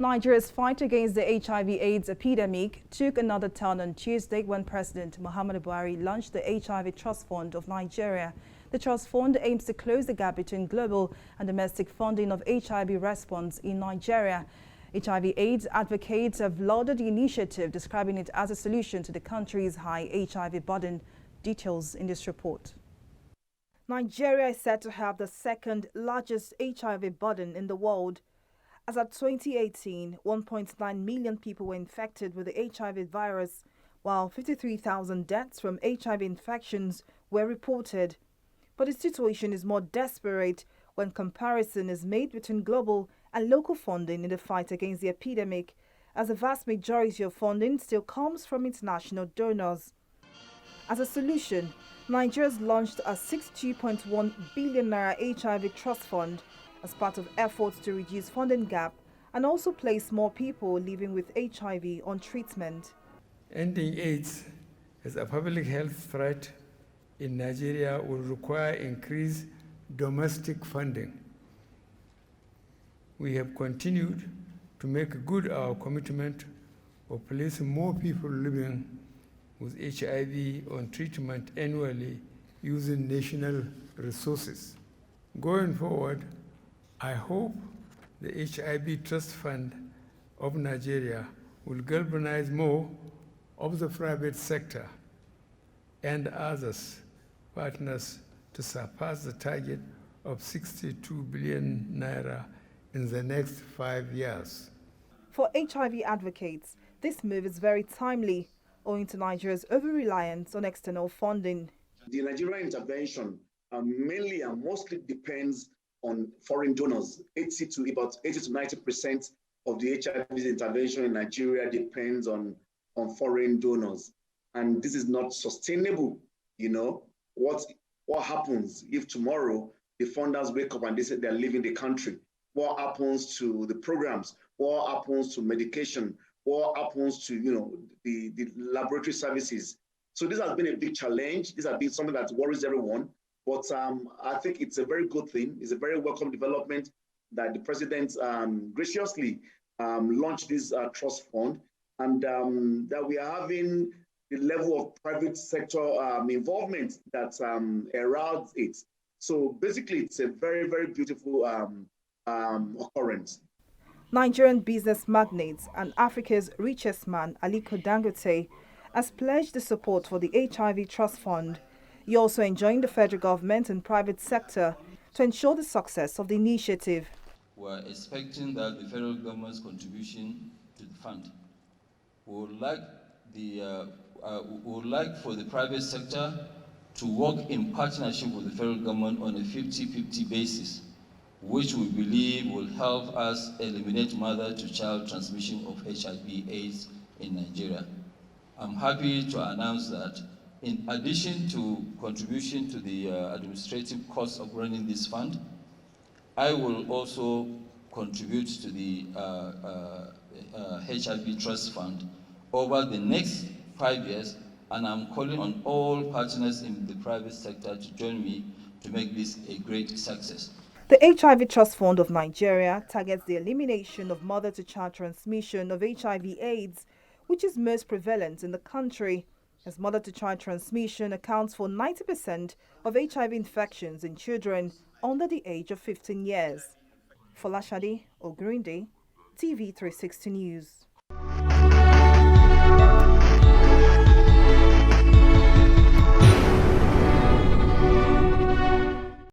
Nigeria's fight against the HIV/AIDS epidemic took another turn on Tuesday when President Muhammadu Buhari launched the HIV Trust Fund of Nigeria. The trust fund aims to close the gap between global and domestic funding of HIV response in Nigeria. HIV/AIDS advocates have lauded the initiative, describing it as a solution to the country's high HIV burden. Details in this report. Nigeria is said to have the second largest HIV burden in the world. As of 2018, 1.9 million people were infected with the HIV virus, while 53,000 deaths from HIV infections were reported. But the situation is more desperate when comparison is made between global and local funding in the fight against the epidemic, as the vast majority of funding still comes from international donors. As a solution, Nigeria has launched a 62.1 billion naira HIV trust fund as part of efforts to reduce funding gap and also place more people living with HIV on treatment. Ending AIDS as a public health threat in Nigeria will require increased domestic funding. We have continued to make good our commitment of placing more people living with HIV on treatment annually using national resources. Going forward, I hope the HIV Trust Fund of Nigeria will galvanize more of the private sector and others partners to surpass the target of 62 billion naira in the next 5 years. For HIV advocates, this move is very timely, owing to Nigeria's over-reliance on external funding. The Nigerian intervention mainly and mostly depends on foreign donors. About 80 to 90% of the HIV intervention in Nigeria depends on foreign donors. And this is not sustainable. You know, what happens if tomorrow the funders wake up and they say they're leaving the country? What happens to the programs? What happens to medication? What happens to, the laboratory services? So this has been a big challenge. This has been something that worries everyone. But I think it's a very good thing. It's a very welcome development that the president graciously launched this trust fund, and that we are having the level of private sector involvement that heralds it. So basically, it's a very, very beautiful occurrence. Nigerian business magnates and Africa's richest man, Aliko Dangote, has pledged the support for the HIV Trust Fund. He also enjoined the federal government and private sector to ensure the success of the initiative. We're expecting that the federal government's contribution to the fund would like for the private sector to work in partnership with the federal government on a 50-50 basis, which we believe will help us eliminate mother-to-child transmission of HIV/AIDS in Nigeria. I'm happy to announce that in addition to contribution to the administrative costs of running this fund, I will also contribute to the HIV Trust Fund over the next 5 years, and I'm calling on all partners in the private sector to join me to make this a great success. The HIV Trust Fund of Nigeria targets the elimination of mother-to-child transmission of HIV/AIDS, which is most prevalent in the country, as mother-to-child transmission accounts for 90% of HIV infections in children under the age of 15 years. Folashade Ogurinde, TV 360 News.